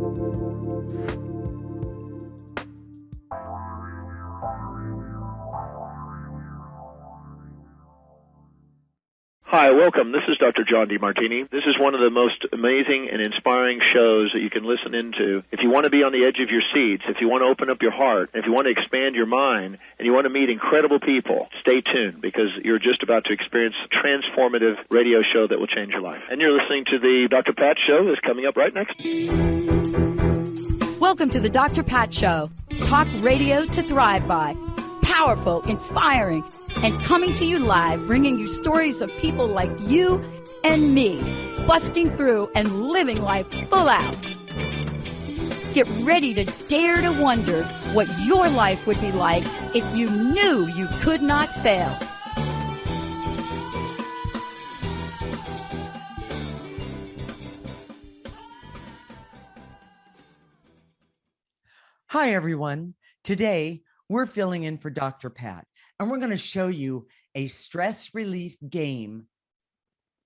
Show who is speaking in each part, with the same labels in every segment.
Speaker 1: Hi, welcome. This is Dr. John DeMartini. This is one of the most amazing and inspiring shows that you can listen into. If you want to be on the edge of your seats, if you want to open up your heart, if you want to expand your mind, and you want to meet incredible people, stay tuned because you're just about to experience a transformative radio show that will change your life. And you're listening to the Dr. Pat Show that's coming up right next.
Speaker 2: Welcome to the Dr. Pat Show. Talk radio to thrive by. Powerful, inspiring, and coming to you live, bringing you stories of people like you and me, busting through and living life full out. Get ready to dare to wonder what your life would be like if you knew you could not fail.
Speaker 3: Hi, everyone. Today, we're filling in for Dr. Pat, and we're going to show you a stress relief game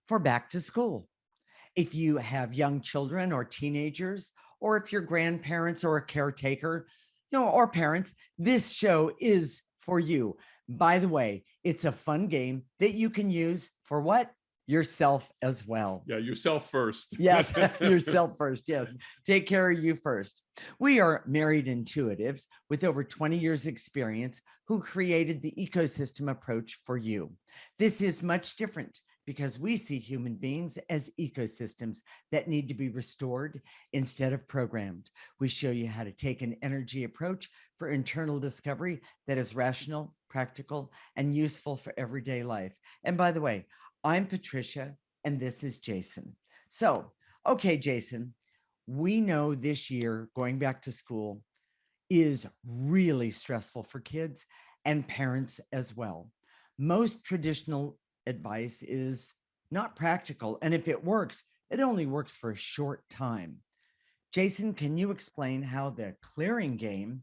Speaker 3: for back to school. If you have young children or teenagers, or if you're grandparents or a caretaker, or parents, this show is for you. By the way, it's a fun game that you can use for what? Yourself as well.
Speaker 4: Yeah, yourself first.
Speaker 3: Yes, yourself first. Yes, take care of you first. We are married intuitives with over 20 years experience who created the ecosystem approach for you. This is much different because we see human beings as ecosystems that need to be restored instead of programmed. We show you how to take an energy approach for internal discovery that is rational, practical, and useful for everyday life. And by the way, I'm Patricia, and this is Jason. So, okay, Jason, we know this year going back to school is really stressful for kids and parents as well. Most traditional advice is not practical, and if it works, it only works for a short time. Jason, can you explain how the clearing game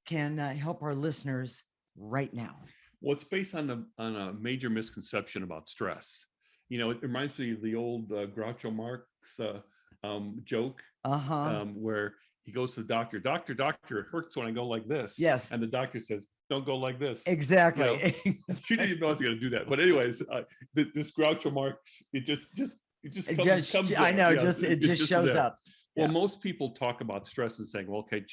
Speaker 3: can help our listeners right now?
Speaker 4: Well, it's based on a major misconception about stress. It reminds me of the old Groucho Marx joke, where he goes to the doctor, doctor, it hurts when I go like this.
Speaker 3: Yes.
Speaker 4: And the doctor says, don't go like this.
Speaker 3: Exactly.
Speaker 4: She didn't even know I was going to do that. But anyways, this Groucho Marx, it just comes
Speaker 3: I know,
Speaker 4: yes,
Speaker 3: it just shows
Speaker 4: there.
Speaker 3: up.
Speaker 4: Well, most people talk about stress and saying, well, okay,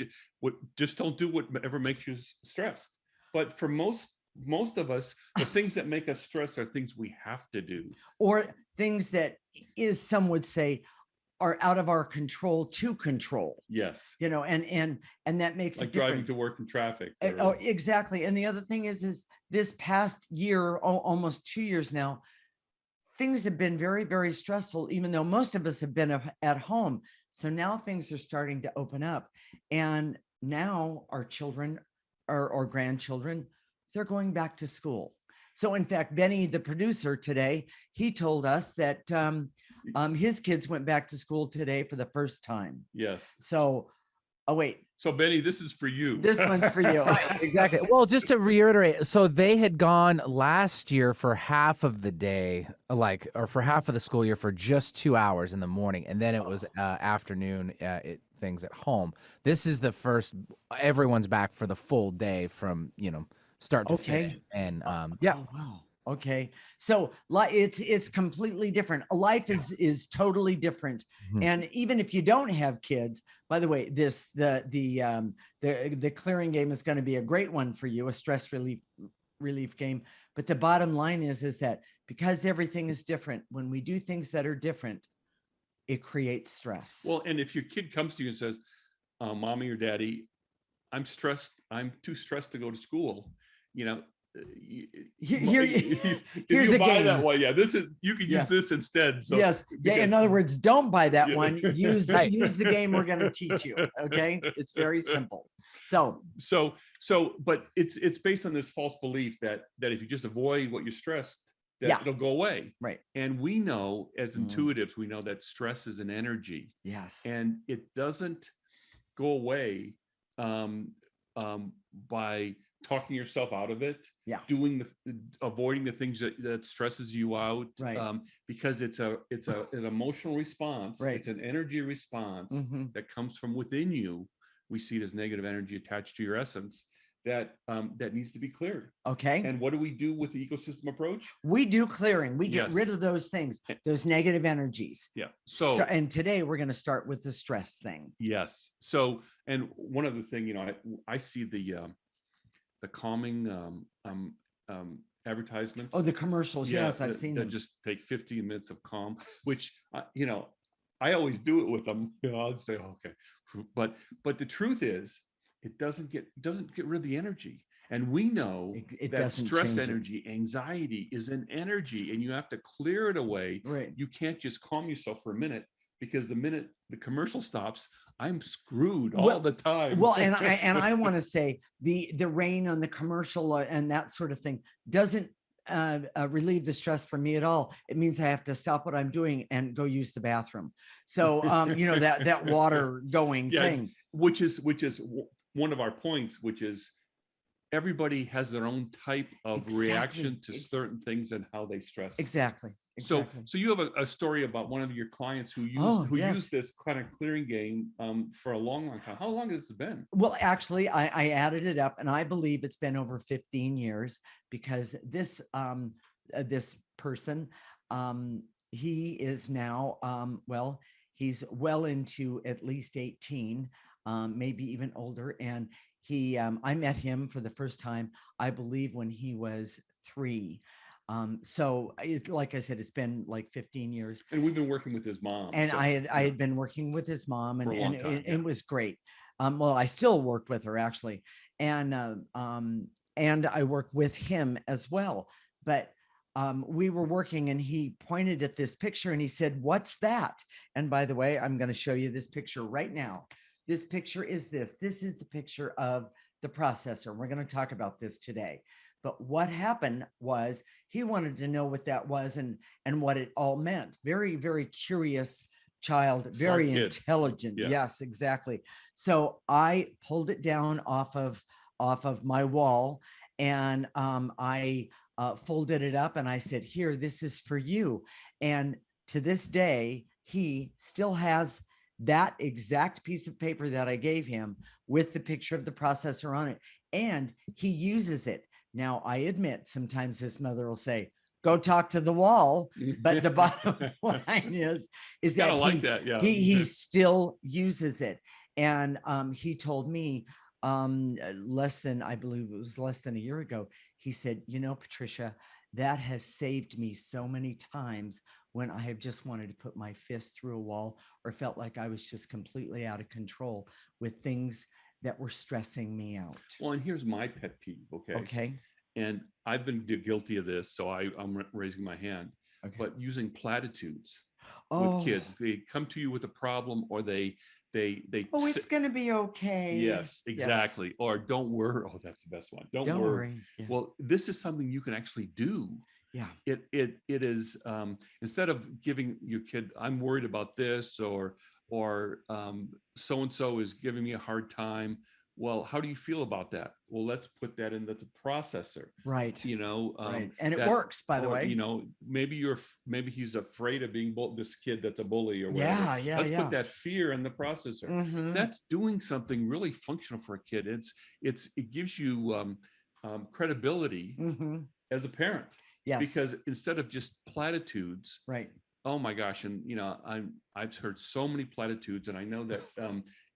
Speaker 4: just don't do whatever makes you stressed. But for most of us, the things that make us stressed are things we have to do,
Speaker 3: or things that some would say are out of our control to control.
Speaker 4: Yes.
Speaker 3: And that makes
Speaker 4: like
Speaker 3: it different.
Speaker 4: driving to work in traffic.
Speaker 3: Oh, exactly. And the other thing is this past year, almost 2 years now, things have been very, very stressful, even though most of us have been at home. So now things are starting to open up, and now our children or grandchildren, they're going back to school. So in fact, Benny, the producer today, he told us that his kids went back to school today for the first time.
Speaker 4: Yes.
Speaker 3: So,
Speaker 4: So Benny, this is for you.
Speaker 3: This one's for you.
Speaker 5: Exactly. Well, just to reiterate, so they had gone last year for half of the day, or for half of the school year for just 2 hours in the morning. And then it was afternoon things at home. This is the first, everyone's back for the full day from, start to finish. And yeah.
Speaker 3: Oh, wow. Okay. So it's completely different. Life is totally different. Mm-hmm. And even if you don't have kids, by the way, the clearing game is going to be a great one for you, a stress relief game. But the bottom line is that because everything is different, when we do things that are different, it creates stress.
Speaker 4: Well, and if your kid comes to you and says, mommy or daddy, I'm stressed, I'm too stressed to go to school,
Speaker 3: here's a game
Speaker 4: that one. Yeah, you can use this instead. So
Speaker 3: yes, in other words, don't buy that one. Use the game we're going to teach you. Okay, it's very simple. So,
Speaker 4: but it's based on this false belief that if you just avoid what you're stressed, that it'll go away.
Speaker 3: Right.
Speaker 4: And we know as intuitives, we know that stress is an energy.
Speaker 3: Yes.
Speaker 4: And it doesn't go away by talking yourself out of it,
Speaker 3: yeah,
Speaker 4: avoiding the things that stresses you out,
Speaker 3: right.
Speaker 4: Because it's an emotional response,
Speaker 3: right.
Speaker 4: It's an energy response that comes from within you. We see it as negative energy attached to your essence that needs to be cleared.
Speaker 3: Okay.
Speaker 4: And what do we do with the ecosystem approach?
Speaker 3: We do clearing. We get rid of those things, those negative energies.
Speaker 4: Yeah. So,
Speaker 3: and today we're going to start with the stress thing.
Speaker 4: Yes. So, and one other thing, I see the calming advertisements.
Speaker 3: Oh, the commercials. Yes, I've seen them.
Speaker 4: Just take 15 minutes of calm, which I always do it with them. I'd say, okay, but the truth is, it doesn't get rid of the energy. And we know that stress energy, anxiety is an energy, and you have to clear it away.
Speaker 3: Right.
Speaker 4: You can't just calm yourself for a minute, because the minute the commercial stops, I'm screwed all the time.
Speaker 3: Well, and I want to say the rain on the commercial and that sort of thing doesn't relieve the stress for me at all. It means I have to stop what I'm doing and go use the bathroom. So that water going thing,
Speaker 4: which is one of our points, which is everybody has their own type of reaction to certain things and how they stress.
Speaker 3: Exactly.
Speaker 4: So you have a story about one of your clients who used this kind of clearing game for a long time. How long has it been?
Speaker 3: Well, actually, I added it up, and I believe it's been over 15 years, because this person, he is now he's well into at least 18, maybe even older, and he I met him for the first time, I believe, when he was 3. So like I said, it's been like 15 years.
Speaker 4: And we've been working with his mom.
Speaker 3: And I had been working with his mom, and it was great. Well, I still worked with her, actually. And I work with him as well. But we were working, and he pointed at this picture and he said, "What's that?" And by the way, I'm going to show you this picture right now. This picture is this. This is the picture of the processor. We're going to talk about this today. But what happened was he wanted to know what that was and what it all meant. Very, very curious child, very intelligent. Yeah. Yes, exactly. So I pulled it down off of my wall, and I folded it up, and I said, "Here, this is for you." And to this day, he still has that exact piece of paper that I gave him with the picture of the processor on it, and he uses it. Now, I admit sometimes his mother will say, "Go talk to the wall," but the bottom line is that he still uses it. And he told me less than a year ago, he said, "Patricia, that has saved me so many times when I have just wanted to put my fist through a wall or felt like I was just completely out of control with things that were stressing me out."
Speaker 4: Well, and here's my pet peeve.
Speaker 3: Okay.
Speaker 4: And I've been guilty of this, so I'm raising my hand. Okay. But using platitudes with kids, they come to you with a problem, or they
Speaker 3: it's going to be okay.
Speaker 4: Yes, exactly. Yes. Or don't worry. Oh, that's the best one. Don't worry. Yeah. Well, this is something you can actually do.
Speaker 3: Yeah.
Speaker 4: It is instead of giving your kid, "I'm worried about this," or so-and-so is giving me a hard time. Well, how do you feel about that? Well, let's put that into the processor.
Speaker 3: Right.
Speaker 4: Right.
Speaker 3: And it works, by the way.
Speaker 4: Maybe he's afraid of being this kid that's a bully or whatever.
Speaker 3: Yeah.
Speaker 4: Let's put that fear in the processor. Mm-hmm. That's doing something really functional for a kid. It gives you credibility as a parent.
Speaker 3: Yes.
Speaker 4: Because instead of just platitudes.
Speaker 3: Right.
Speaker 4: Oh my gosh. And I've heard so many platitudes, and I know that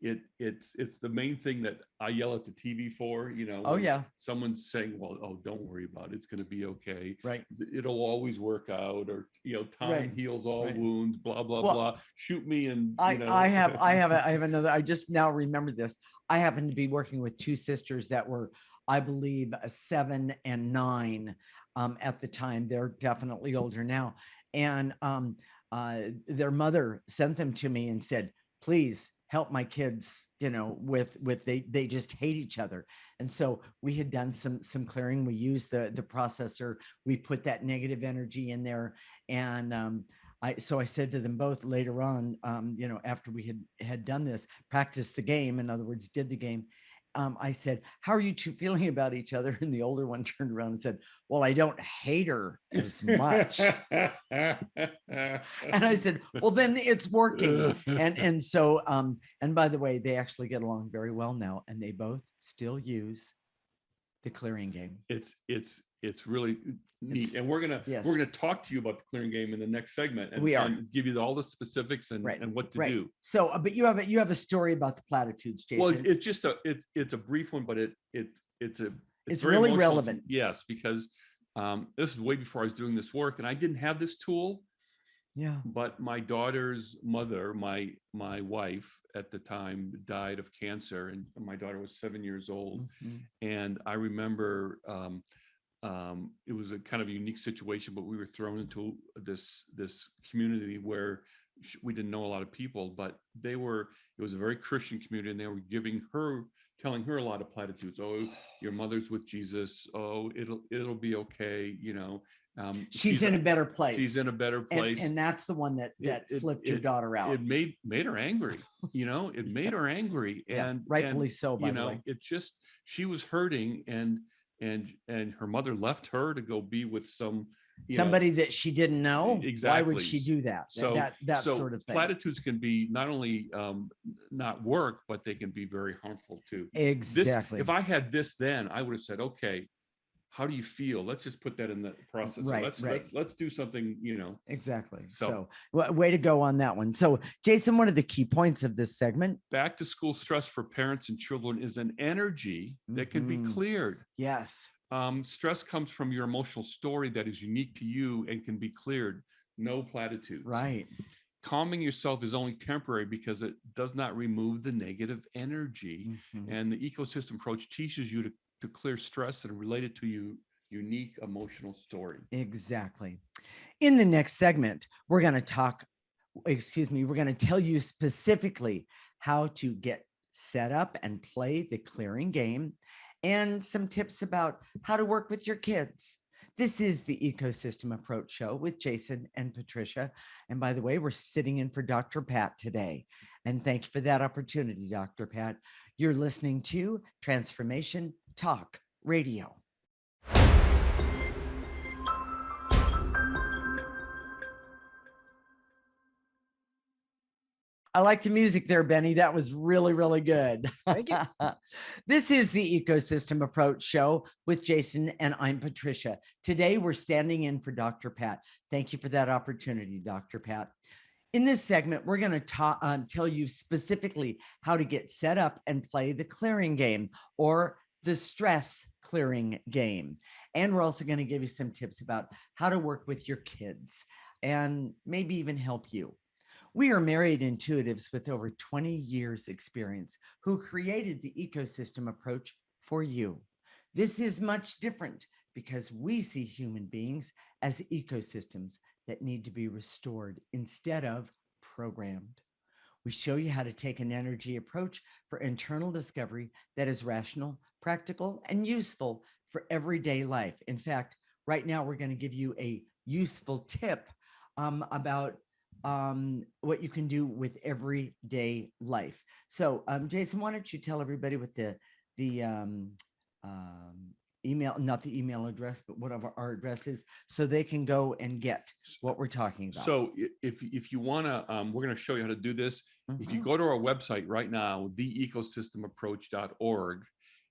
Speaker 4: it's the main thing that I yell at the TV for, someone's saying, "Well, don't worry about it. It's going to be okay.
Speaker 3: Right.
Speaker 4: It'll always work out," or, "Time heals all wounds, blah, blah, blah. Shoot me." And
Speaker 3: I have another, I just now remember this. I happen to be working with 2 sisters that were, I believe, 7 and 9 at the time. They're definitely older now. And their mother sent them to me and said, "Please help my kids, with they just hate each other." And so we had done some clearing. We used the processor. We put that negative energy in there. And I said to them both later on, after we had done this, practiced the game, in other words, did the game. I said, how are you two feeling about each other? And the older one turned around and said, well, I don't hate her as much. And I said, well, then it's working. And so, and by the way, they actually get along very well now, and they both still use the clearing game.
Speaker 4: It's really neat, and we're gonna talk to you about the clearing game in the next segment, and, and give you all the specifics and what to do.
Speaker 3: So, but you have a story about the platitudes, Jason.
Speaker 4: Well, it's just it's a brief one, but it's
Speaker 3: really relevant.
Speaker 4: Yes, because this is way before I was doing this work, and I didn't have this tool.
Speaker 3: Yeah.
Speaker 4: But my daughter's mother, my wife at the time, died of cancer, and my daughter was 7 years old. And I remember it was a kind of a unique situation, but we were thrown into this community where we didn't know a lot of people, but it was a very Christian community, and they were telling her a lot of platitudes. Oh, your mother's with Jesus. Oh, it'll be okay. You know,
Speaker 3: she's in a better place.
Speaker 4: She's in a better place.
Speaker 3: And that's the one that flipped your daughter out.
Speaker 4: It made her angry. You know, it made her angry, and
Speaker 3: rightfully so. By the way,
Speaker 4: it just, she was hurting, and her mother left her to go be with somebody
Speaker 3: that she didn't know.
Speaker 4: Exactly.
Speaker 3: Why would she do that? So that sort of thing.
Speaker 4: Platitudes can be not only not work, but they can be very harmful too.
Speaker 3: Exactly.
Speaker 4: If I had this then, I would have said, okay, how do you feel? Let's just put that in the process. Let's do something, you know.
Speaker 3: Exactly. So way to go on that one. So Jason, one of the key points of this segment,
Speaker 4: back to school stress for parents and children is an energy that can be cleared.
Speaker 3: Yes.
Speaker 4: Stress comes from your emotional story that is unique to you and can be cleared. No platitudes.
Speaker 3: Right.
Speaker 4: Calming yourself is only temporary because it does not remove the negative energy. And the ecosystem approach teaches you to clear stress and relate it to your unique emotional story.
Speaker 3: Exactly. In the next segment, we're going to tell you specifically how to get set up and play the clearing game, and some tips about how to work with your kids. This is the Ecosystem Approach Show with Jason and Patricia. And by the way, we're sitting in for Dr. Pat today. And thank you for that opportunity, Dr. Pat. You're listening to Transformation Talk Radio. I like the music there, Benny. That was really, really good.
Speaker 6: Thank you.
Speaker 3: This is the Ecosystem Approach Show with Jason, and I'm Patricia. Today, we're standing in for Dr. Pat. Thank you for that opportunity, Dr. Pat. In this segment, we're going to tell you specifically how to get set up and play the clearing game, or the stress clearing game. And we're also going to give you some tips about how to work with your kids and maybe even help you. We are married intuitives with over 20 years experience who created the ecosystem approach for you. This is much different because we see human beings as ecosystems that need to be restored instead of programmed. We show you how to take an energy approach for internal discovery that is rational, practical, and useful for everyday life. In fact, right now we're going to give you a useful tip about what you can do with everyday life. So, Jason, why don't you tell everybody what the email, not the email address, but what our address is, so they can go and get what we're talking about.
Speaker 4: So if you want to, we're going to show you how to do this. If you go to our website right now, theecosystemapproach.org,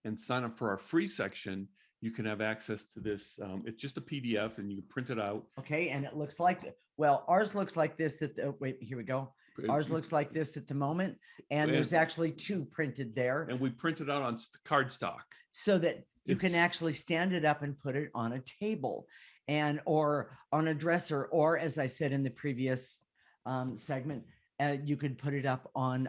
Speaker 4: and sign up for our free section, you can have access to this. It's just a PDF, and you can print it out.
Speaker 3: Okay, and it looks like, well, ours looks like this at the, wait, here we go. Ours looks like this at the moment, and there's actually two printed there.
Speaker 4: And we print it out on cardstock.
Speaker 3: So that you can actually stand it up and put it on a table, and or on a dresser, or as I said in the previous segment, you could put it up on,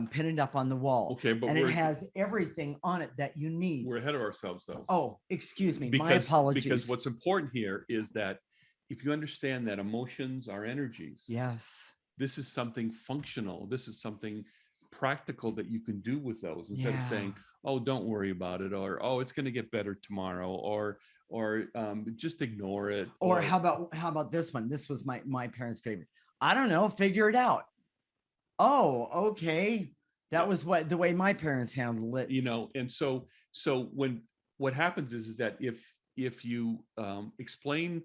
Speaker 3: pin it up on the wall.
Speaker 4: Okay, but
Speaker 3: it has everything on it that you need.
Speaker 4: We're ahead of ourselves, though.
Speaker 3: Oh, excuse me. My apologies.
Speaker 4: Because what's important here is that if you understand that emotions are energies.
Speaker 3: Yes.
Speaker 4: This is something functional. This is something practical that you can do with those, instead of saying, oh, don't worry about it, or oh, it's going to get better tomorrow, or just ignore it.
Speaker 3: Or how about this one? This was my parents' favorite. I don't know, figure it out. Oh, okay. That was the way my parents handled it.
Speaker 4: And so what happens is that if you explain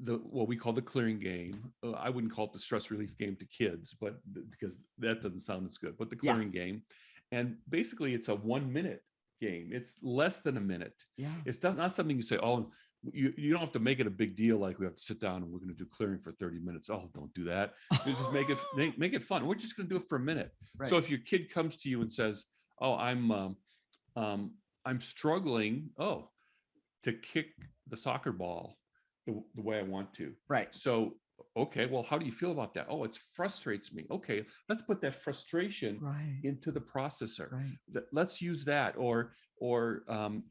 Speaker 4: what we call the clearing game, I wouldn't call it the stress relief game to kids, but because that doesn't sound as good, but the clearing game, and basically it's a 1 minute game. It's less than a minute.
Speaker 3: Yeah.
Speaker 4: It's not something you say, oh, you don't have to make it a big deal, like we have to sit down and we're going to do clearing for 30 minutes. Oh, don't do that. You just make it fun. We're just going to do it for a minute. Right. So if your kid comes to you and says, oh, I'm struggling to kick the soccer ball the way I want to.
Speaker 3: Right.
Speaker 4: So, okay, well, how do you feel about that? Oh, it frustrates me. Okay, let's put that frustration into the processor. Right. Let's use that. Or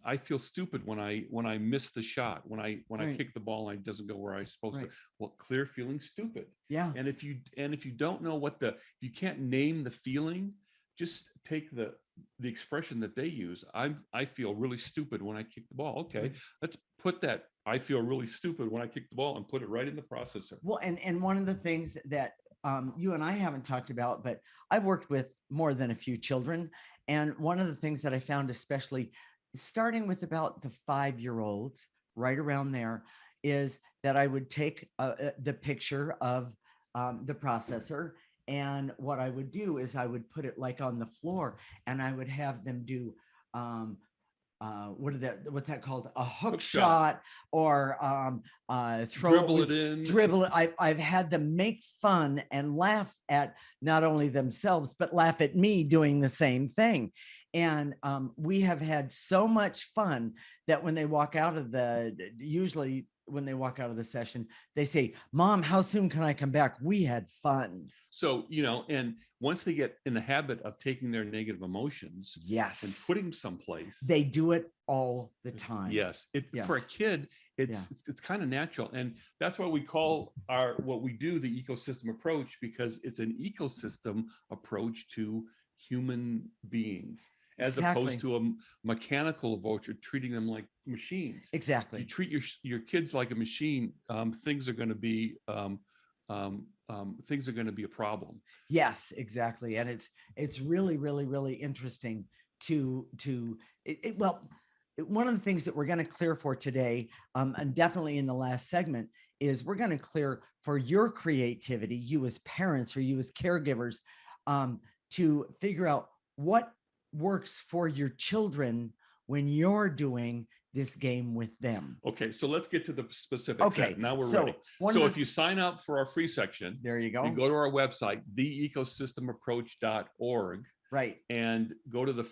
Speaker 4: I feel stupid when I miss the shot, when I kick the ball and it doesn't go where I'm supposed to. Well, clear feeling stupid.
Speaker 3: Yeah.
Speaker 4: And if you don't know if you can't name the feeling, just take the expression that they use. I feel really stupid when I kick the ball. Okay, let's put that I feel really stupid when I kick the ball and put it right in the processor.
Speaker 3: Well, and one of the things that you and I haven't talked about, but I've worked with more than a few children. And one of the things that I found, especially starting with about the 5-year-olds, right around there, is that I would take the picture of the processor. And what I would do is I would put it like on the floor, and I would have them do what's that called? A hook shot, or
Speaker 4: dribble it in.
Speaker 3: Dribble it. I've had them make fun and laugh at not only themselves, but laugh at me doing the same thing. And we have had so much fun that when they walk out of usually when they walk out of the session, they say, Mom, how soon can I come back? We had fun.
Speaker 4: So, and once they get in the habit of taking their negative emotions and putting someplace,
Speaker 3: they do it all the time.
Speaker 4: Yes. For a kid, it's kind of natural. And that's why we call what we do the ecosystem approach, because it's an ecosystem approach to human beings. As opposed to a mechanical approach, or treating them like machines.
Speaker 3: Exactly.
Speaker 4: You treat your kids like a machine, things are going to be a problem.
Speaker 3: Yes, exactly. And it's really, really, really interesting one of the things that we're going to clear for today, and definitely in the last segment, is we're going to clear for your creativity, you as parents or you as caregivers, to figure out what works for your children when you're doing this game with them.
Speaker 4: Okay, so let's get to the specifics.
Speaker 3: Okay,
Speaker 4: now we're ready. So if you sign up for our free section,
Speaker 3: there you go.
Speaker 4: You go to our website, theecosystemapproach.org.
Speaker 3: Right.
Speaker 4: And go to the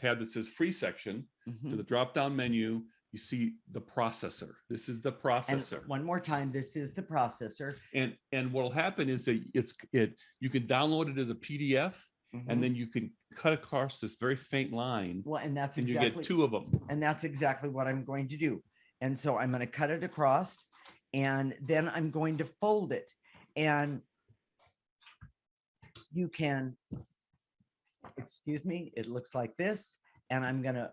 Speaker 4: tab that says free section, to the drop-down menu. You see the processor. This is the processor.
Speaker 3: And one more time, this is the processor.
Speaker 4: And what'll happen is that you can download it as a PDF. And then you can cut across this very faint line.
Speaker 3: Well, and
Speaker 4: you get 2 of them.
Speaker 3: And that's exactly what I'm going to do. And so I'm going to cut it across, and then I'm going to fold it. And you can, excuse me, it looks like this. And I'm going to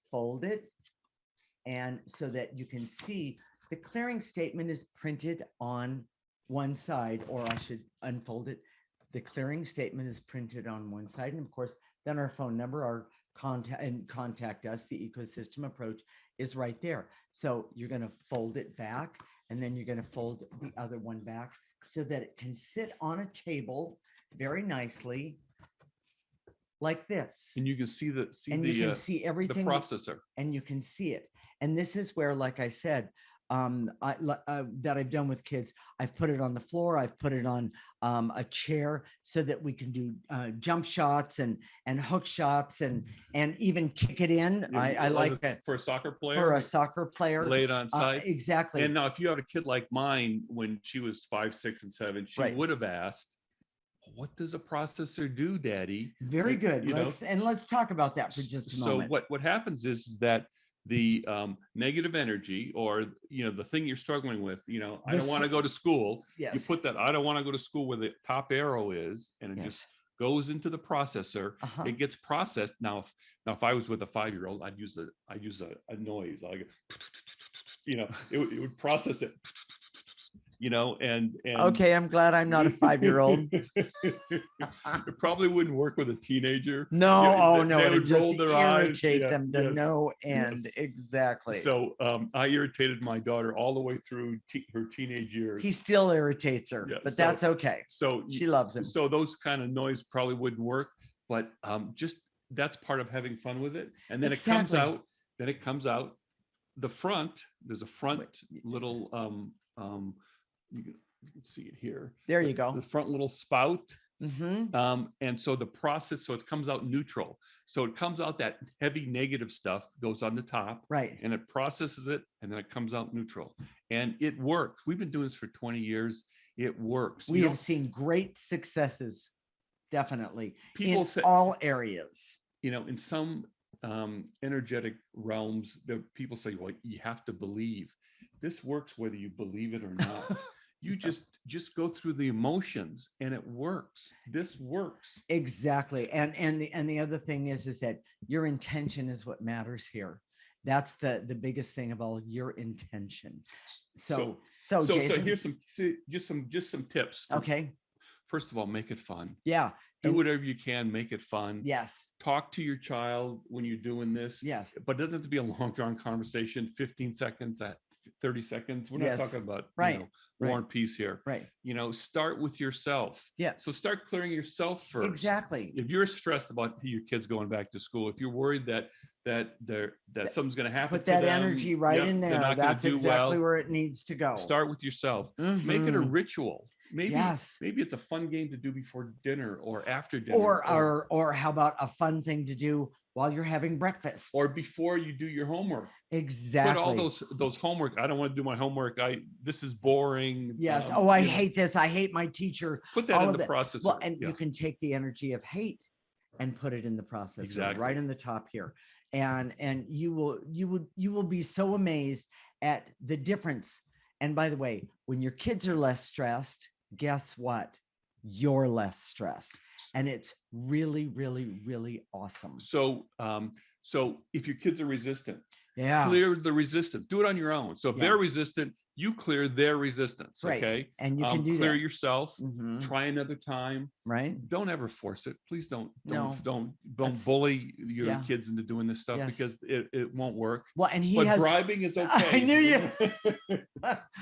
Speaker 3: fold it. And so that you can see the clearing statement is printed on one side, or I should unfold it. The clearing statement is printed on one side, and of course, then our phone number, our contact us, the ecosystem approach, is right there. So you're going to fold it back, and then you're going to fold the other one back so that it can sit on a table very nicely, like this.
Speaker 4: And you can see you
Speaker 3: can see everything,
Speaker 4: the processor,
Speaker 3: and you can see it. And this is where, like I said, that I've done with kids, I've put it on the floor, I've put it on a chair, so that we can do jump shots and hook shots and even kick it in. I like that
Speaker 4: for a soccer player.
Speaker 3: For a soccer player,
Speaker 4: lay it on side.
Speaker 3: Exactly.
Speaker 4: And now, if you had a kid like mine when she was 5, 6, and 7, she would have asked, "What does a processor do, Daddy?"
Speaker 3: Very good. Let's talk about that for just a moment.
Speaker 4: So what happens is that the negative energy, or the thing you're struggling with, I don't want to go to school.
Speaker 3: Yes.
Speaker 4: You put that I don't want to go to school where the top arrow is, and it just goes into the processor. It gets processed. Now if I was with a 5-year-old, I'd use a noise, like it would process it. you know, and
Speaker 3: okay, I'm glad I'm not a 5-year-old.
Speaker 4: It probably wouldn't work with a teenager.
Speaker 3: No,
Speaker 4: they
Speaker 3: it would
Speaker 4: would roll
Speaker 3: just
Speaker 4: their eyes.
Speaker 3: irritate them to no end.
Speaker 4: Yes.
Speaker 3: Exactly.
Speaker 4: So I irritated my daughter all the way through her teenage years.
Speaker 3: He still irritates her, but that's okay.
Speaker 4: So
Speaker 3: she loves him.
Speaker 4: So those kind of noise probably wouldn't work, but just that's part of having fun with it. And then
Speaker 3: Exactly.
Speaker 4: it comes out the front. There's a front little you can see it here.
Speaker 3: There you go.
Speaker 4: The front little spout.
Speaker 3: Mm-hmm.
Speaker 4: And so the process, so it comes out neutral. So it comes out, that heavy negative stuff goes on the top,
Speaker 3: right?
Speaker 4: And it processes it, and then it comes out neutral. And it works. We've been doing this for 20 years. It works.
Speaker 3: We have seen great successes, definitely,
Speaker 4: people
Speaker 3: in
Speaker 4: say,
Speaker 3: all areas.
Speaker 4: You know, in some energetic realms, people say, well, you have to believe. This works whether you believe it or not. You just go through the emotions and it works. This works.
Speaker 3: Exactly. And the other thing is that your intention is what matters here. That's the biggest thing of all, your intention. So Jason,
Speaker 4: here's some tips.
Speaker 3: Okay.
Speaker 4: First of all, make it fun.
Speaker 3: Yeah.
Speaker 4: Do whatever you can, make it fun.
Speaker 3: Yes.
Speaker 4: Talk to your child when you're doing this.
Speaker 3: Yes.
Speaker 4: But it doesn't have to be a long drawn conversation, 15 seconds, 30 seconds. We're not talking about War and Peace here.
Speaker 3: Right.
Speaker 4: You know, start with yourself.
Speaker 3: Yeah.
Speaker 4: So start clearing yourself first.
Speaker 3: Exactly.
Speaker 4: If you're stressed about your kids going back to school, if you're worried that something's going to happen,
Speaker 3: put that energy in there. That's exactly where it needs to go.
Speaker 4: Start with yourself. Mm-hmm. Make it a ritual. Maybe it's a fun game to do before dinner or after dinner.
Speaker 3: Or how about a fun thing to do while you're having breakfast?
Speaker 4: Or before you do your homework.
Speaker 3: Exactly.
Speaker 4: Put all those homework. I don't want to do my homework. This is boring.
Speaker 3: Yes. I hate this. I hate my teacher.
Speaker 4: Put that in the processor.
Speaker 3: Well, and you can take the energy of hate and put it in the processor.
Speaker 4: Exactly.
Speaker 3: Right in the top here. And you will be so amazed at the difference. And by the way, when your kids are less stressed, guess what? You're less stressed. And it's really, really, really awesome.
Speaker 4: So if your kids are resistant,
Speaker 3: Yeah.
Speaker 4: Clear the resistance. Do it on your own. So if they're resistant, you clear their resistance.
Speaker 3: Right.
Speaker 4: Okay.
Speaker 3: And you can do
Speaker 4: clear
Speaker 3: that.
Speaker 4: Yourself.
Speaker 3: Mhm.
Speaker 4: Try another time.
Speaker 3: Right.
Speaker 4: Don't ever force it. Please don't
Speaker 3: That's-
Speaker 4: bully your kids into doing this stuff because it won't work.
Speaker 3: Well, and
Speaker 4: But bribing is okay.
Speaker 3: I knew you.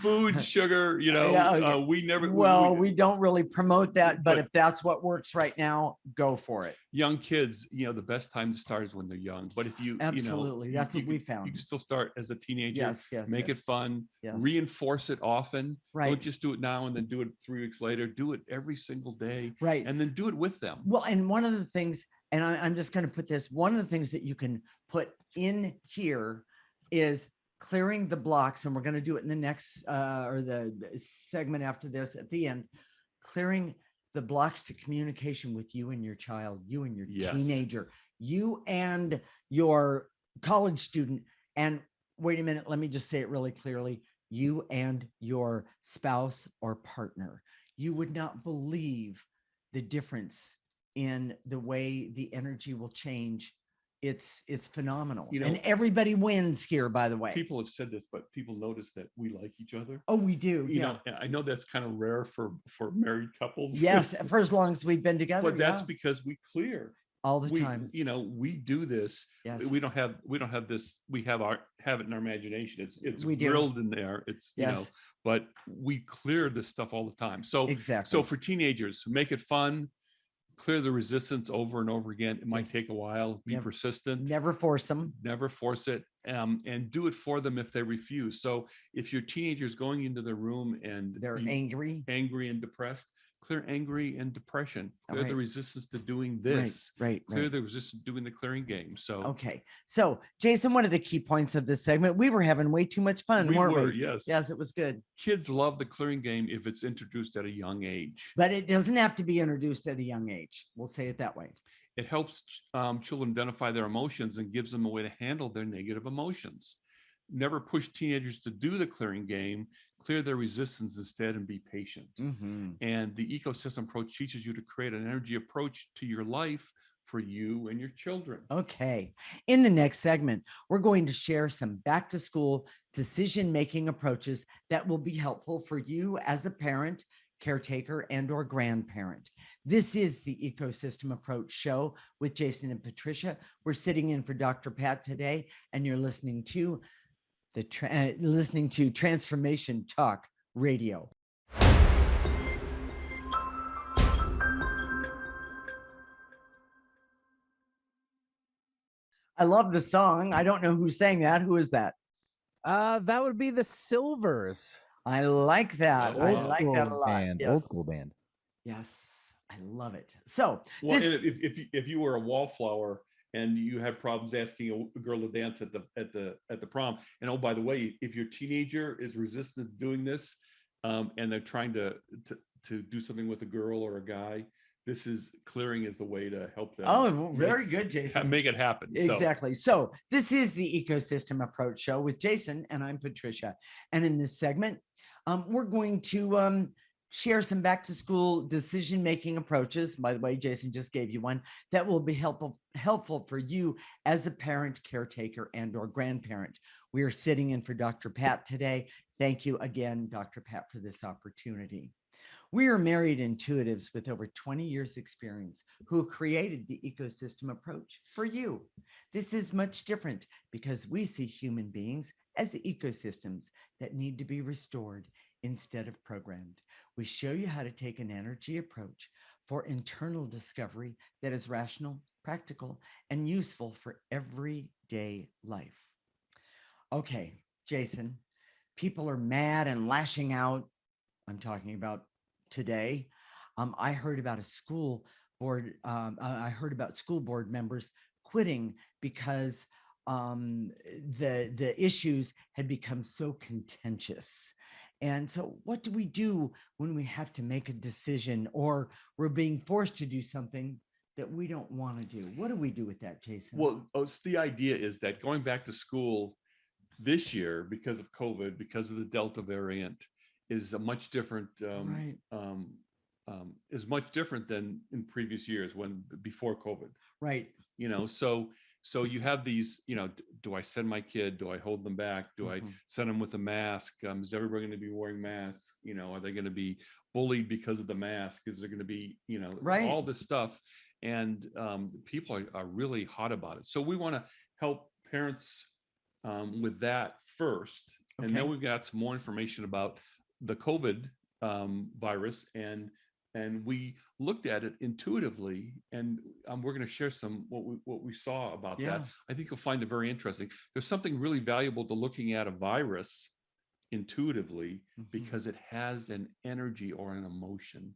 Speaker 4: Food, sugar, we never.
Speaker 3: We don't really promote that, but if that's what works right now, go for it.
Speaker 4: Young kids, the best time to start is when they're young. But if you
Speaker 3: absolutely, that's what we found.
Speaker 4: You can still start as a teenager.
Speaker 3: Yes.
Speaker 4: Make it fun.
Speaker 3: Yes.
Speaker 4: Reinforce it often.
Speaker 3: Right.
Speaker 4: Don't just do it now and then do it 3 weeks later. Do it every single day.
Speaker 3: Right.
Speaker 4: And then do it with them.
Speaker 3: Well, and one of the things, and I'm just going to put this, one of the things that you can put in here is clearing the blocks, and we're going to do it in the next or the segment after this at the end, clearing the blocks to communication with you and your child, you and your teenager, you and your college student. And wait a minute, let me just say it really clearly. You and your spouse or partner. You would not believe the difference in the way the energy will change. It's phenomenal. And everybody wins here, by the way.
Speaker 4: People have said this, but people notice that we like each other.
Speaker 3: Oh, we do.
Speaker 4: I know that's kind of rare for married couples.
Speaker 3: Yes, for as long as we've been together.
Speaker 4: But that's because we clear
Speaker 3: all the time.
Speaker 4: We do this.
Speaker 3: Yes.
Speaker 4: We don't have this. We have it in our imagination. It's
Speaker 3: we
Speaker 4: drilled in there. It's but we clear this stuff all the time. So
Speaker 3: exactly.
Speaker 4: So for teenagers, make it fun. Clear the resistance over and over again. It might take a while. Be persistent.
Speaker 3: Never force them.
Speaker 4: Never force it. And do it for them if they refuse. So if your teenager's going into the room and
Speaker 3: they're angry
Speaker 4: and depressed, clear angry and depression. Clear the resistance to doing this.
Speaker 3: Right.
Speaker 4: Clear the resistance to doing the clearing game. So
Speaker 3: okay. So Jason, one of the key points of this segment, we were having way too much fun, weren't we? Yes, it was good.
Speaker 4: Kids love the clearing game if it's introduced at a young age.
Speaker 3: But it doesn't have to be introduced at a young age. We'll say it that way.
Speaker 4: It helps children identify their emotions and gives them a way to handle their negative emotions. never push teenagers to do the clearing game, clear their resistance instead and be patient. And the ecosystem approach teaches you to create an energy approach to your life for you and your children.
Speaker 3: Okay. In the next segment, we're going to share some back to school decision-making approaches that will be helpful for you as a parent, caretaker, and or grandparent. This is the Ecosystem Approach Show with Jason and Patricia. We're sitting in for Dr. Pat today, and you're listening to Transformation Talk Radio. I love the song. I don't know who sang that. Who is that?
Speaker 5: That would be the Silvers.
Speaker 3: I like that. I like that a lot.
Speaker 5: Band,
Speaker 3: yes.
Speaker 5: Old school band.
Speaker 3: Yes, I love it. So,
Speaker 4: well, if you were a wallflower and you had problems asking a girl to dance at the prom, and oh, by the way, if your teenager is resistant to doing this, and they're trying to do something with a girl or a guy, clearing is the way to help them.
Speaker 3: Oh, very good, Jason.
Speaker 4: Make it happen.
Speaker 3: Exactly. So this is the Ecosystem Approach Show with Jason, and I'm Patricia. And in this segment, we're going to share some back to school decision-making approaches. By the way, Jason just gave you one that will be helpful for you as a parent, caretaker, and or grandparent. We are sitting in for Dr. Pat today. Thank you again, Dr. Pat, for this opportunity. We are married intuitives with over 20 years experience who created the ecosystem approach for you. This is much different because we see human beings as ecosystems that need to be restored instead of programmed. We show you how to take an energy approach for internal discovery that is rational, practical, and useful for everyday life. Okay, Jason, people are mad and lashing out. I'm talking about today. I heard about a school board. I heard about school board members quitting because the issues had become so contentious. And so what do we do when we have to make a decision or we're being forced to do something that we don't want to do? What do we do with that, Jason?
Speaker 4: Well, the idea is that going back to school this year, because of COVID, because of the Delta variant, is a much different is much different than in previous years before COVID.
Speaker 3: Right.
Speaker 4: So you have these, do I send my kid? Do I hold them back? Do I send them with a mask? Is everybody going to be wearing masks? Are they going to be bullied because of the mask? Is there going to be, all this stuff? And people are really hot about it. So we want to help parents with that first. Okay. And then we've got some more information about the COVID virus, and we looked at it intuitively, and we're going to share some what we saw about that. I think you'll find it very interesting. There's something really valuable to looking at a virus intuitively because it has an energy or an emotion,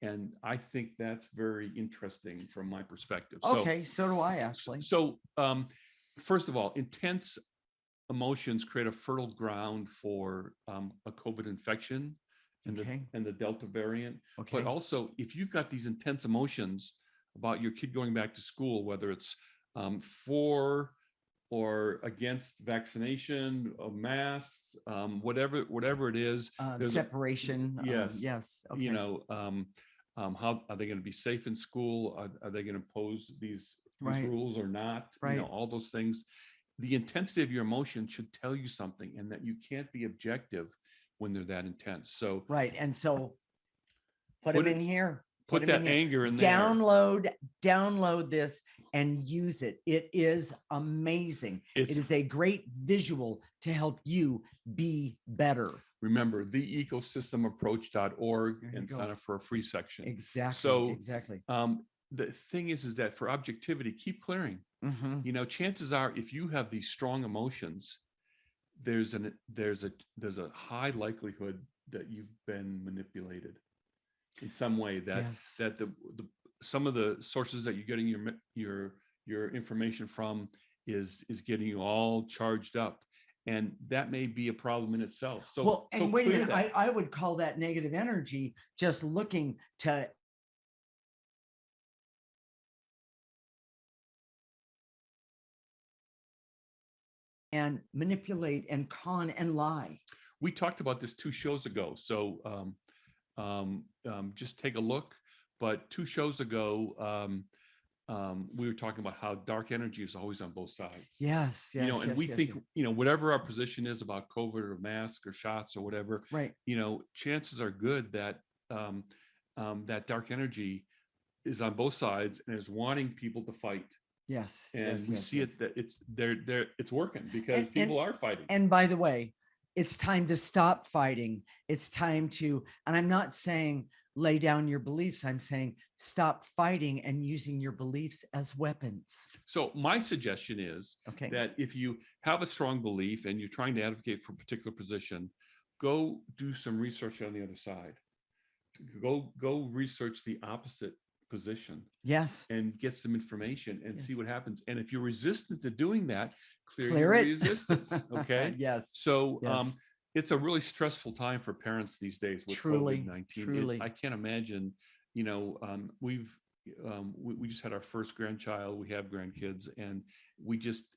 Speaker 4: and I think that's very interesting from my perspective.
Speaker 3: Okay, so do I actually.
Speaker 4: So first of all, intense emotions create a fertile ground for a COVID infection and the Delta variant. Okay. But also, if you've got these intense emotions about your kid going back to school, whether it's for or against vaccination, masks, whatever it is,
Speaker 3: separation.
Speaker 4: Yes. Okay. How are they going to be safe in school? Are they going to impose these rules or not?
Speaker 3: Right.
Speaker 4: All those things. The intensity of your emotion should tell you something, and that you can't be objective when they're that intense. So
Speaker 3: and so put them in here.
Speaker 4: Put that anger in there.
Speaker 3: Download this and use it. It is amazing. It is a great visual to help you be better.
Speaker 4: Remember, theecosystemapproach.org and sign up for a free section.
Speaker 3: Exactly.
Speaker 4: So
Speaker 3: exactly.
Speaker 4: The thing is that for objectivity, keep clearing. Chances are, if you have these strong emotions, there's a high likelihood that you've been manipulated in some way. That the some of the sources that you're getting your information from is getting you all charged up, and that may be a problem in itself. So
Speaker 3: wait a minute, I would call that negative energy just looking to and manipulate and con and lie.
Speaker 4: We talked about this 2 shows ago. So just take a look. But 2 shows ago, we were talking about how dark energy is always on both sides.
Speaker 3: Yes,
Speaker 4: you know, and we think, you know, whatever our position is about COVID or mask or shots or whatever,
Speaker 3: right?
Speaker 4: You know, chances are good that that dark energy is on both sides and is wanting people to fight.
Speaker 3: Yes,
Speaker 4: and
Speaker 3: yes,
Speaker 4: we
Speaker 3: yes,
Speaker 4: see
Speaker 3: yes.
Speaker 4: it that it's working because people are fighting.
Speaker 3: And by the way, it's time to stop fighting. It's time to, and I'm not saying lay down your beliefs. I'm saying stop fighting and using your beliefs as weapons.
Speaker 4: So my suggestion is that if you have a strong belief and you're trying to advocate for a particular position, go do some research on the other side. Go research the opposite position.
Speaker 3: Yes.
Speaker 4: And get some information and see what happens. And if you're resistant to doing that, clear your
Speaker 3: it.
Speaker 4: resistance. Okay.
Speaker 3: Yes.
Speaker 4: So it's a really stressful time for parents these days with COVID-19. I can't imagine, you know, we just had our first grandchild, we have grandkids, and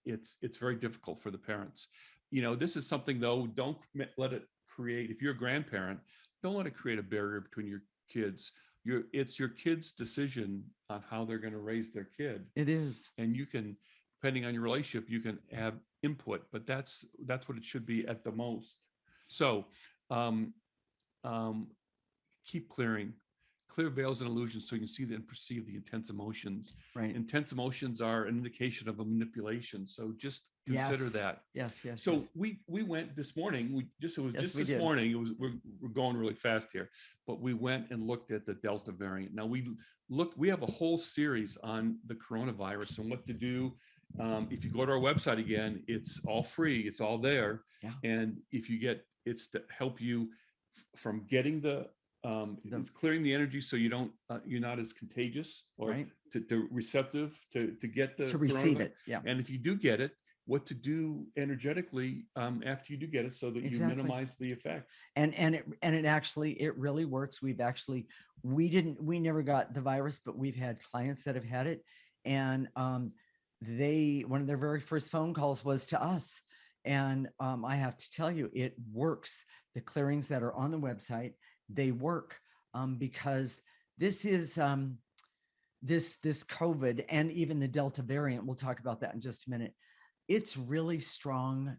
Speaker 4: it's very difficult for the parents. You know, this is something though, don't let it create, if you're a grandparent, don't let it create a barrier between your kids. It's your kid's decision on how they're going to raise their kid.
Speaker 3: It is.
Speaker 4: And you can, depending on your relationship, you can have input, but that's what it should be at the most. So keep clear veils and illusions so you can see and perceive the intense emotions.
Speaker 3: Right.
Speaker 4: Intense emotions are an indication of a manipulation. So just consider that.
Speaker 3: Yes, yes.
Speaker 4: So we went this morning. This morning. We're going really fast here, but we went and looked at the Delta variant. Now we have a whole series on the coronavirus and what to do. If you go to our website again, it's all free. It's all there.
Speaker 3: Yeah.
Speaker 4: And if you it's to help you from getting it's clearing the energy so you don't you're not as contagious or to receptive to get the
Speaker 3: to receive it. Yeah.
Speaker 4: And if you do get it, what to do energetically after you do get it so that you minimize the effects. And
Speaker 3: it really works. We never got the virus, but we've had clients that have had it, and one of their very first phone calls was to us. And I have to tell you, it works. The clearings that are on the website, they work because this is this COVID and even the Delta variant. We'll talk about that in just a minute. It's really strong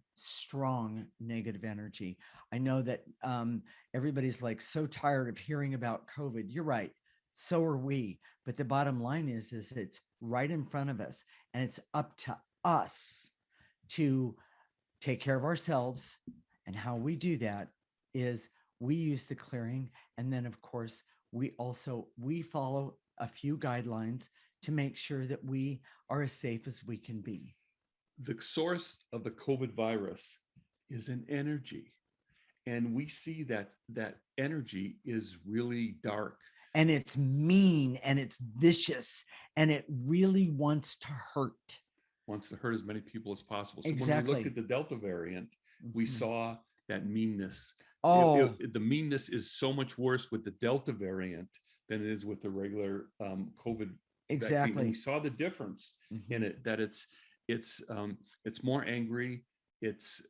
Speaker 3: negative energy. I know that everybody's like so tired of hearing about COVID. You're right. So are we. But the bottom line is it's right in front of us, and it's up to us to take care of ourselves. And how we do that is we use the clearing. And then of course, we follow a few guidelines to make sure that we are as safe as we can be.
Speaker 4: The source of the COVID virus is an energy. And we see that energy is really dark.
Speaker 3: And it's mean and it's vicious and it really wants to hurt.
Speaker 4: Wants to hurt as many people as possible. So when we looked at the Delta variant, we saw that meanness. The meanness is so much worse with the Delta variant than it is with the regular COVID vaccine. And we saw the difference in it, that it's more angry. It's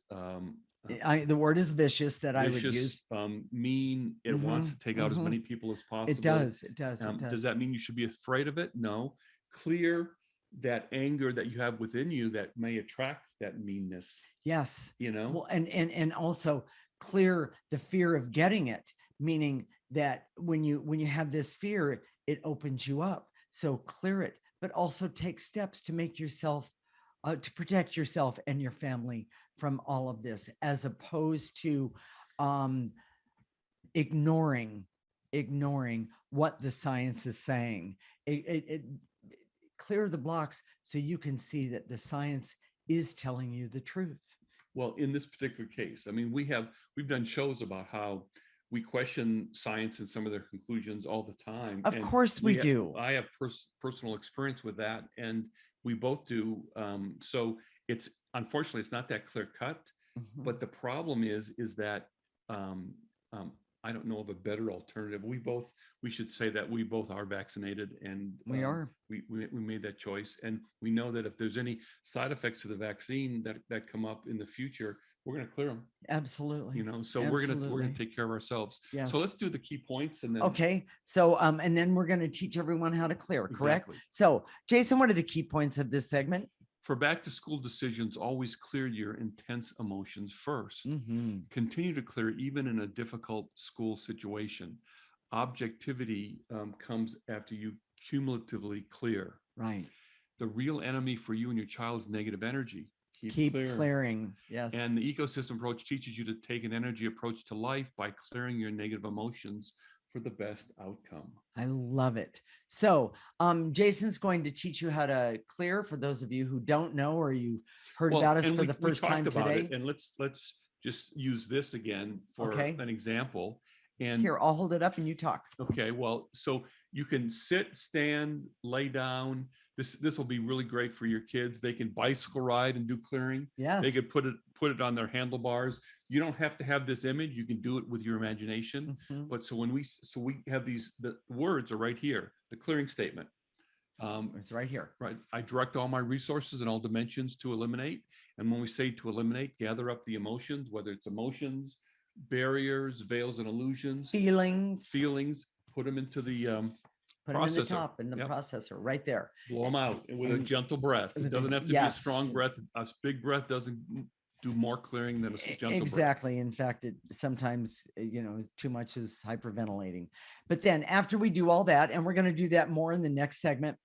Speaker 3: the word is vicious that I would use.
Speaker 4: Mean. It wants to take out as many people as possible.
Speaker 3: It does.
Speaker 4: Does that mean you should be afraid of it? No. Clear that anger that you have within you that may attract that meanness.
Speaker 3: Yes.
Speaker 4: You know.
Speaker 3: Well, and also clear the fear of getting it, meaning that when you have this fear, it opens you up. So clear it, but also take steps to make yourself to protect yourself and your family from all of this, as opposed to ignoring what the science is saying. It clear the blocks so you can see that the science is telling you the truth.
Speaker 4: Well, in this particular case, I mean, we've done shows about how we question science and some of their conclusions all the time.
Speaker 3: Of course we do.
Speaker 4: I have personal experience with that, and we both do. So unfortunately, it's not that clear cut. But the problem is that I don't know of a better alternative. We should say that we both are vaccinated, and
Speaker 3: we
Speaker 4: made that choice. And we know that if there's any side effects to the vaccine that come up in the future, we're going to clear them.
Speaker 3: Absolutely.
Speaker 4: You know, so
Speaker 3: Absolutely.
Speaker 4: we're going to take care of ourselves.
Speaker 3: Yes.
Speaker 4: So let's do the key points, and then
Speaker 3: okay. So and then we're going to teach everyone how to clear, correct?
Speaker 4: Exactly.
Speaker 3: So Jason, what are the key points of this segment?
Speaker 4: For back to school decisions, always clear your intense emotions first. Continue to clear even in a difficult school situation. Objectivity comes after you cumulatively clear.
Speaker 3: Right.
Speaker 4: The real enemy for you and your child is negative energy.
Speaker 3: Keep clearing. Yes.
Speaker 4: And the ecosystem approach teaches you to take an energy approach to life by clearing your negative emotions for the best outcome.
Speaker 3: I love it. So Jason's going to teach you how to clear for those of you who don't know, or you heard about us for the first time today.
Speaker 4: And let's just use this again for an example. And
Speaker 3: here, I'll hold it up and you talk.
Speaker 4: Okay, well, so you can sit, stand, lay down. This will be really great for your kids. They can bicycle ride and do clearing.
Speaker 3: Yes.
Speaker 4: They could put it on their handlebars. You don't have to have this image. You can do it with your imagination. But so we have the words are right here. The clearing statement.
Speaker 3: It's right here.
Speaker 4: Right. I direct all my resources in all dimensions to eliminate. And when we say to eliminate, gather up the emotions, whether it's emotions, barriers, veils and illusions, feelings, put them into the
Speaker 3: put them in the top in the processor right there.
Speaker 4: Blow them out with a gentle breath. It doesn't have to be a strong breath. A big breath doesn't do more clearing than a gentle breath.
Speaker 3: Exactly. In fact, it sometimes, too much is hyperventilating. But then after we do all that, and we're going to do that more in the next segment,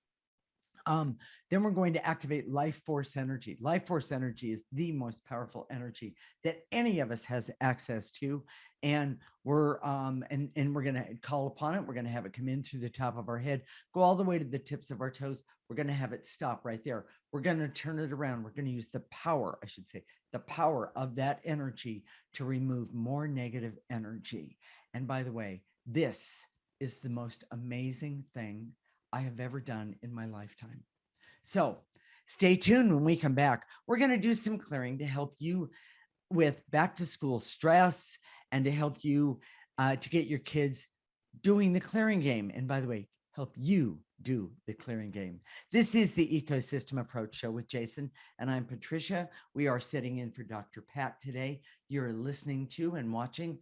Speaker 3: then we're going to activate life force energy. Life force energy is the most powerful energy that any of us has access to. And we're we're going to call upon it. We're going to have it come in through the top of our head, go all the way to the tips of our toes. We're going to have it stop right there. We're going to turn it around. We're going to use the power, I should say, the power of that energy to remove more negative energy. And by the way, this is the most amazing thing I have ever done in my lifetime. So stay tuned. When we come back, we're going to do some clearing to help you with back to school stress and to help you to get your kids doing the clearing game. And by the way, help you do the clearing game. This is the Ecosystem Approach Show with Jason, and I'm Patricia. We are sitting in for Dr. Pat today. You're listening to and watching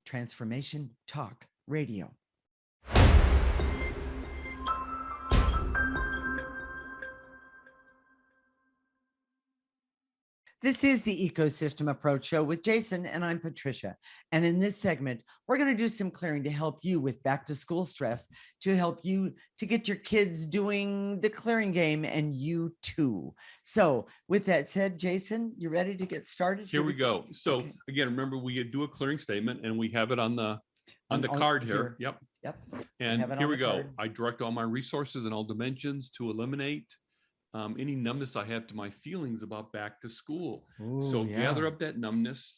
Speaker 3: Transformation Talk Radio. This is the Ecosystem Approach Show with Jason, and I'm Patricia. And in this segment, we're going to do some clearing to help you with back to school stress, to help you to get your kids doing the clearing game, and you too. So with that said, Jason, you ready to get started?
Speaker 4: Here we go. So again, remember, we do a clearing statement and we have it on the card here. Yep. And here we go. I direct all my resources in all dimensions to eliminate any numbness I have to my feelings about back to school. Gather up that numbness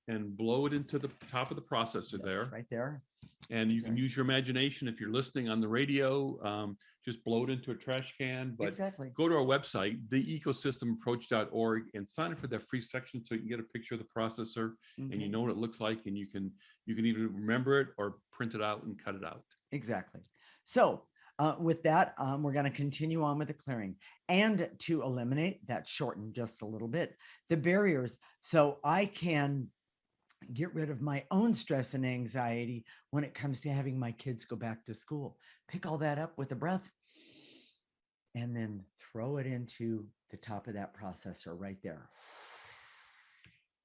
Speaker 4: and blow it into the top of the processor there.
Speaker 3: Right there.
Speaker 4: And you can use your imagination. If you're listening on the radio, just blow it into a trash can. But go to our website, theecosystemapproach.org, and sign up for that free section so you can get a picture of the processor and you know what it looks like, and you can either remember it or print it out and cut it out.
Speaker 3: Exactly. So with that, we're going to continue on with the clearing, and to eliminate that, shorten just a little bit, the barriers, so I can get rid of my own stress and anxiety when it comes to having my kids go back to school. Pick all that up with a breath and then throw it into the top of that processor right there.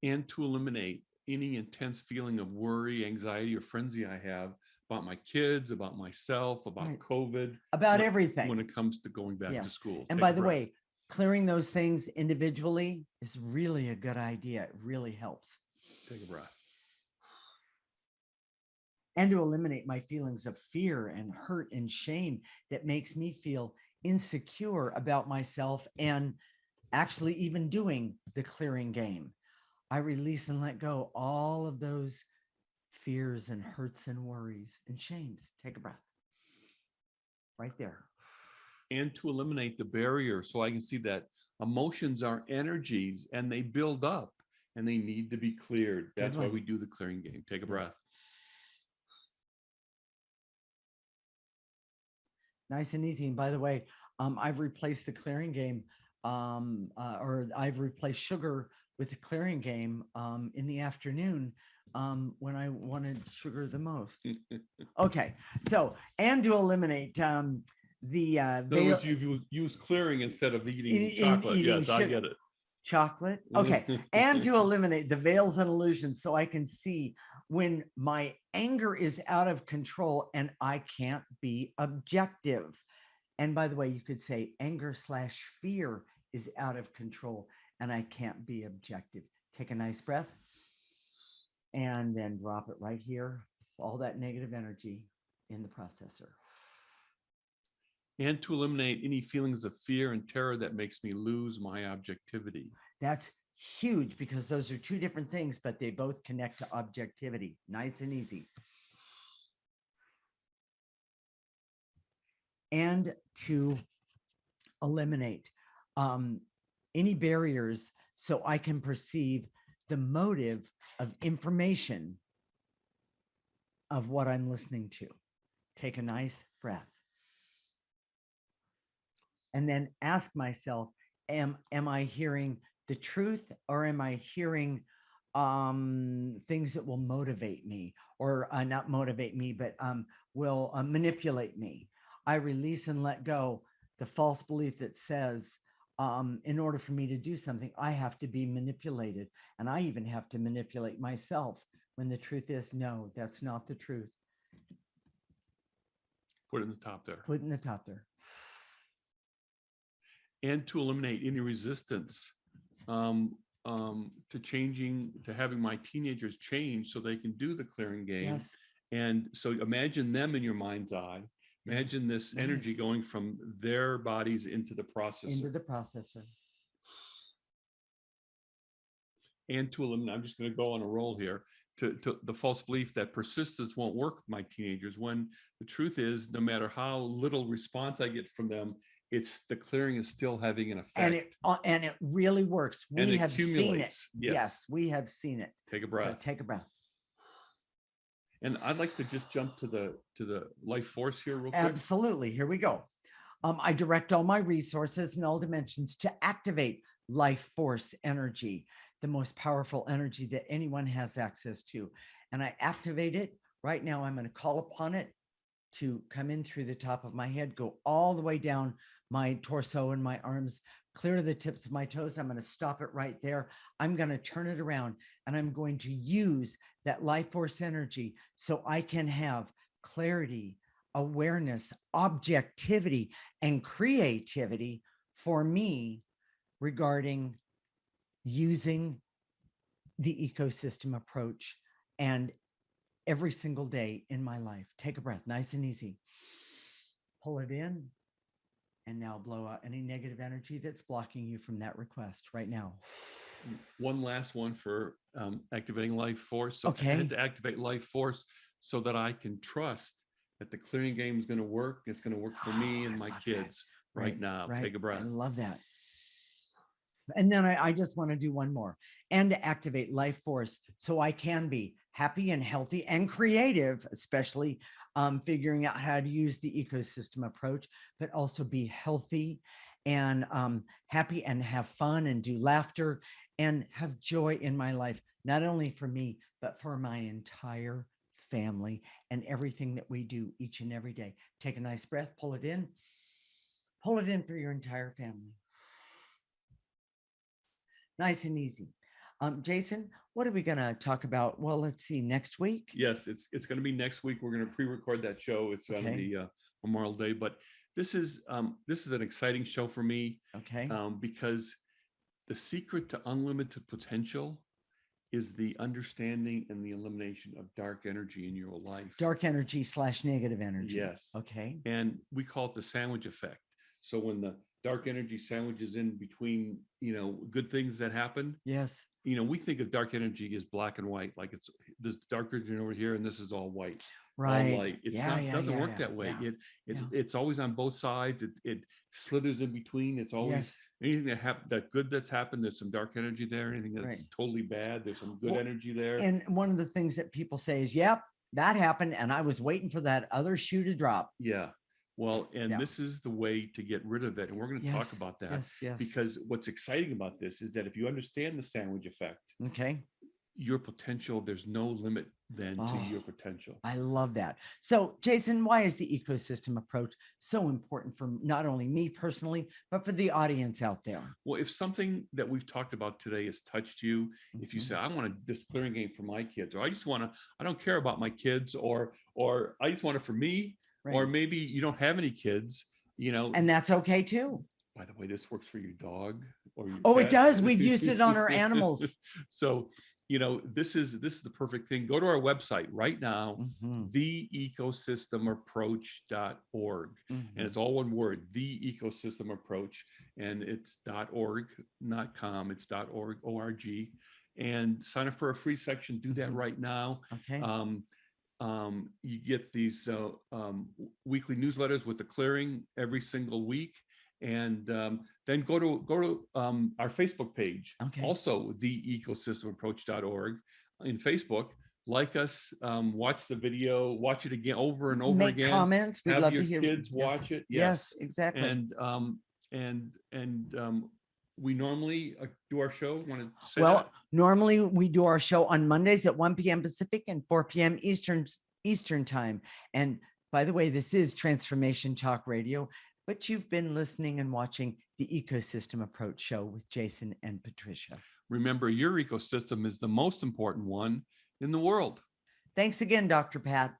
Speaker 4: And to eliminate any intense feeling of worry, anxiety, or frenzy I have about my kids, about myself, about COVID,
Speaker 3: about everything
Speaker 4: when it comes to going back to school.
Speaker 3: And by the way, clearing those things individually is really a good idea. It really helps.
Speaker 4: Take a breath.
Speaker 3: And to eliminate my feelings of fear and hurt and shame that makes me feel insecure about myself and actually even doing the clearing game. I release and let go all of those fears and hurts and worries and shames. Take a breath. Right there.
Speaker 4: And to eliminate the barrier, so I can see that emotions are energies and they build up and they need to be cleared. That's why we do the clearing game. Take a breath.
Speaker 3: Nice and easy. And by the way, I've replaced the clearing game, or I've replaced sugar with the clearing game in the afternoon when I wanted sugar the most. Okay, so and to eliminate the
Speaker 4: in other words, you've used clearing instead of eating chocolate. Yes, I get it.
Speaker 3: Chocolate. Okay. And to eliminate the veils and illusions so I can see when my anger is out of control and I can't be objective. And by the way, you could say anger/fear is out of control and I can't be objective. Take a nice breath and then drop it right here. All that negative energy in the processor.
Speaker 4: And to eliminate any feelings of fear and terror that makes me lose my objectivity.
Speaker 3: That's huge because those are two different things, but they both connect to objectivity. Nice and easy. And to eliminate any barriers so I can perceive the motive of information of what I'm listening to. Take a nice breath. And then ask myself, am I hearing the truth or am I hearing things that will motivate me or not motivate me, but will manipulate me? I release and let go the false belief that says, in order for me to do something, I have to be manipulated. And I even have to manipulate myself when the truth is, no, that's not the truth.
Speaker 4: Put it in the top there.
Speaker 3: Put it in the top there.
Speaker 4: And to eliminate any resistance to changing, to having my teenagers change so they can do the clearing game.
Speaker 3: Yes.
Speaker 4: And so imagine them in your mind's eye. Imagine this energy going from their bodies into the processor.
Speaker 3: Into the processor.
Speaker 4: And to eliminate, I'm just going to go on a roll here, to the false belief that persistence won't work with my teenagers, when the truth is, no matter how little response I get from them, it's the clearing is still having an effect.
Speaker 3: And it really works. We have seen it. Yes, we have seen it.
Speaker 4: Take a breath.
Speaker 3: So take a breath.
Speaker 4: And I'd like to just jump to the life force here real quick.
Speaker 3: Absolutely. Here we go. I direct all my resources in all dimensions to activate life force energy, the most powerful energy that anyone has access to. And I activate it right now. I'm going to call upon it to come in through the top of my head, go all the way down my torso and my arms, clear to the tips of my toes. I'm going to stop it right there. I'm going to turn it around and I'm going to use that life force energy so I can have clarity, awareness, objectivity, and creativity for me regarding using the ecosystem approach and every single day in my life. Take a breath, nice and easy. Pull it in. And now blow out any negative energy that's blocking you from that request right now.
Speaker 4: One last one for activating life force. So
Speaker 3: okay.
Speaker 4: I had to activate life force so that I can trust that the clearing game is going to work. It's going to work for me and my kids right now.
Speaker 3: Right.
Speaker 4: Take a breath.
Speaker 3: I love that. And then I just want to do one more, and to activate life force so I can be happy and healthy and creative, especially figuring out how to use the ecosystem approach, but also be healthy and happy and have fun and do laughter and have joy in my life, not only for me, but for my entire family and everything that we do each and every day. Take a nice breath, pull it in for your entire family. Nice and easy. Jason, what are we going to talk about? Well, let's see, next week?
Speaker 4: Yes, it's going to be next week. We're going to pre-record that show. It's going to be Memorial Day, but this is an exciting show for me.
Speaker 3: Okay.
Speaker 4: Because the secret to unlimited potential is the understanding and the elimination of dark energy in your life.
Speaker 3: Dark energy / negative energy.
Speaker 4: Yes.
Speaker 3: Okay.
Speaker 4: And we call it the sandwich effect. So when the dark energy sandwiches in between, good things that happen.
Speaker 3: Yes.
Speaker 4: We think of dark energy as black and white, like it's this dark energy over here and this is all white.
Speaker 3: Right.
Speaker 4: All light. It's not, doesn't work that way.
Speaker 3: Yeah.
Speaker 4: It's always on both sides. It slithers in between. It's always anything that good that's happened. There's some dark energy there. Anything that's totally bad, there's some good energy there.
Speaker 3: And one of the things that people say is, yep, that happened. And I was waiting for that other shoe to drop.
Speaker 4: Yeah. Well, and this is the way to get rid of it. And we're going to talk about that because what's exciting about this is that if you understand the sandwich effect, your potential, there's no limit then to your potential.
Speaker 3: I love that. So, Jason, why is the ecosystem approach so important for not only me personally, but for the audience out there?
Speaker 4: Well, if something that we've talked about today has touched you, if you say, I want this clearing game for my kids, or I don't care about my kids, or I just want it for me, or maybe you don't have any kids,
Speaker 3: and that's okay too.
Speaker 4: By the way, this works for your dog or your
Speaker 3: pet.
Speaker 4: It
Speaker 3: does. We've used it on our animals.
Speaker 4: So, this is the perfect thing. Go to our website right now, theecosystemapproach.org. And it's all one word, the ecosystem approach. And it's .org, not com, it's .org, O-R-G. And sign up for a free section. Do that right now.
Speaker 3: Okay.
Speaker 4: You get these weekly newsletters with the clearing every single week. And then go to our Facebook page, also theecosystemapproach.org in Facebook. Like us, watch the video, watch it again over and over again.
Speaker 3: Make comments. We'd love to hear.
Speaker 4: Have your kids watch it.
Speaker 3: Yes, exactly.
Speaker 4: And we normally do our show. Want to say
Speaker 3: that? Normally we do our show on Mondays at 1 p.m. Pacific and 4 p.m. Eastern time. And by the way, this is Transformation Talk Radio. But you've been listening and watching the Ecosystem Approach show with Jason and Patricia.
Speaker 4: Remember, your ecosystem is the most important one in the world.
Speaker 3: Thanks again, Dr. Pat.